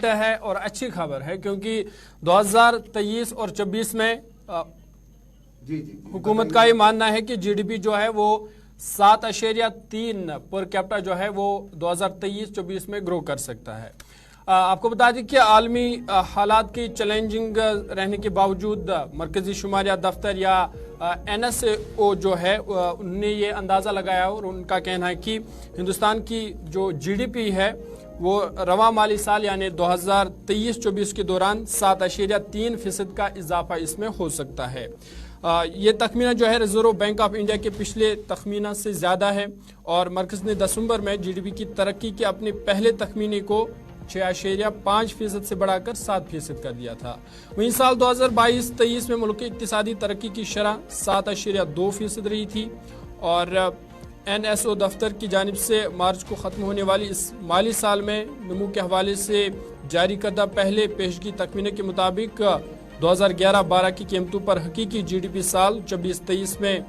है और अच्छी खबर है क्योंकि 2023 और 24 में हुकूमत का ये मानना है कि जीडीपी जो है वो 7.3 पर कैपिटा जो है वो 2023-24 में ग्रो कर सकता है। आपको बता दें कि आलमी हालात की चैलेंजिंग रहने के बावजूद मरकजी शुमारिया दफ्तर या NSO जो है उन्होंने ये अंदाज़ा लगाया और उनका कहना है कि हिंदुस्तान की जो जीडीपी है वो रवा माली साल यानी 2023-24 के दौरान 7.3% का इजाफा इसमें हो सकता है। ये तखमीना जो है रिजर्व बैंक ऑफ इंडिया के पिछले तखमीना से ज़्यादा है और मरकज़ ने दिसंबर में जीडीपी की तरक्की के अपने पहले तखमीने को 6.5% से बढ़ाकर 7% कर दिया था। वहीं साल 2022-23 में मुल्क की इक्तिसादी तरक्की की शरह 7.2% रही थी और NSO दफ्तर की जानिब से मार्च को ख़त्म होने वाली इस माली साल में नमू के हवाले से जारी करदा पहले पेशगी तखमीने के मुताबिक 2011-12 की कीमतों पर हकीकी जीडीपी साल 24-23 में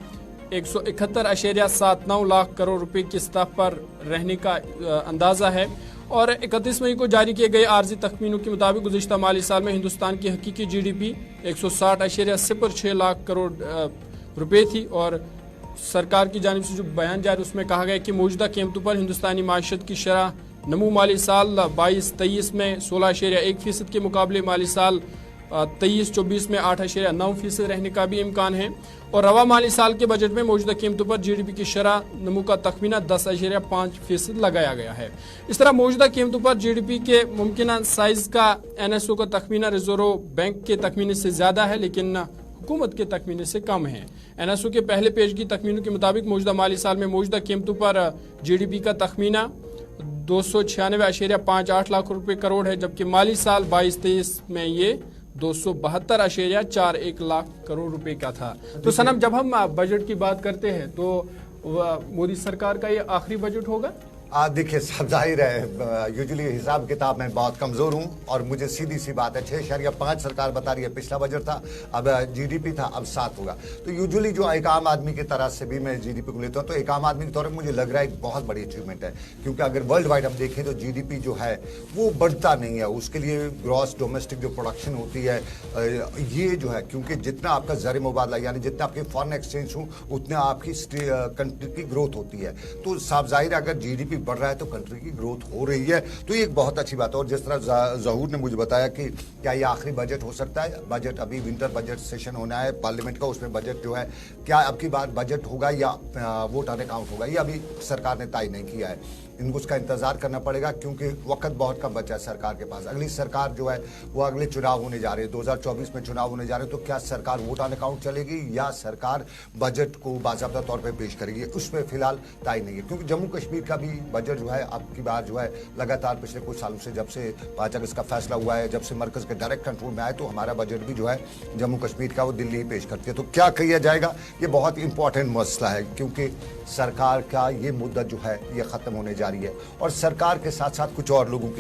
171.79 लाख करोड़ रुपए की सतह पर रहने का अंदाज़ा है और 31 मई को जारी किए गए आर्जी तखमीनों के मुताबिक गुज़िश्ता माली साल में हिंदुस्तान की हकीकी जीडीपी 160.06 लाख करोड़ रुपए थी और सरकार की जानिब से जो बयान जारी उसमें कहा गया कि मौजूदा कीमतों पर हिंदुस्तानी माशत की शरह नमू माली साल 22-23 में 16.1% के मुकाबले माली साल 23-24 में 8.9% रहने का भी इम्कान है और रवा माली साल के बजट में मौजूदा कीमतों पर जीडीपी की शरह नमू का तखमीना 10.5% लगाया गया है। इस तरह मौजूदा कीमतों पर जीडीपी के मुमकिन साइज का NSO का तखमीना रिजर्व बैंक के तखमीने से ज़्यादा है लेकिन हुकूमत के तखमीने से कम है। NSO के पहले पेशगी तखमीनों के मुताबिक मौजूदा माली साल में मौजूदा कीमतों पर जीडीपी का तखमीना 296.58 लाख रुपए करोड़ है जबकि माली साल 22-23 में ये 272.41 लाख करोड़ रुपए का था। तो सनम, जब हम बजट की बात करते हैं तो मोदी सरकार का ये आखिरी बजट होगा? देखिए, सब जाहिर है यूजुअली हिसाब किताब में बहुत कमज़ोर हूँ और मुझे सीधी सी बात है 6.5 सरकार बता रही है, पिछला बजट था, अब जीडीपी था, अब 7 होगा। तो यूजुअली जो एक आम आदमी की तरह से भी मैं जीडीपी को लेता हूँ तो एक आम आदमी के तौर पर मुझे लग रहा है एक बहुत बड़ी अचीवमेंट है क्योंकि अगर वर्ल्ड वाइड हम देखें तो जीडीपी जो है वो बढ़ता नहीं है। उसके लिए ग्रॉस डोमेस्टिक जो प्रोडक्शन होती है ये जो है, क्योंकि जितना आपका ज़र मुबादला यानी जितना आपके फॉरेन एक्सचेंज हो उतना आपकी कंट्री की ग्रोथ होती है। तो साफ जाहिर अगर जीडीपी बढ़ रहा है तो कंट्री की ग्रोथ हो रही है, तो ये एक बहुत अच्छी बात है। और जिस तरह जहूर ने मुझे बताया कि क्या ये आखिरी बजट हो सकता है, बजट अभी विंटर बजट सेशन होना है पार्लियामेंट का, उसमें बजट जो है क्या अब की बार बजट होगा या वोट ऑन अकाउंट होगा, ये अभी सरकार ने तय नहीं किया है। इनको उसका इंतजार करना पड़ेगा क्योंकि वक्त बहुत कम बचा है सरकार के पास। अगली सरकार जो है वो अगले चुनाव होने जा रहे हैं, 2024 में चुनाव होने जा रहे हैं, तो क्या सरकार वोट ऑन अकाउंट चलेगी या सरकार बजट को बाकायदा तौर पर पेश करेगी, उसमें फिलहाल तय नहीं है। क्योंकि जम्मू कश्मीर का भी बजट जो है अब की बार जो है लगातार पिछले कुछ सालों से, जब से 5 अगस्त का फैसला हुआ है, जब से मरकज के डायरेक्ट कंट्रोल में आए, तो हमारा बजट भी जो है जम्मू कश्मीर का वो दिल्ली ही पेश करती है। तो क्या किया जाएगा, ये बहुत इंपॉर्टेंट मसला है क्योंकि सरकार का ये मुद्दा जो है ये खत्म होने जा रही है और सरकार के साथ साथ कुछ और लोगों की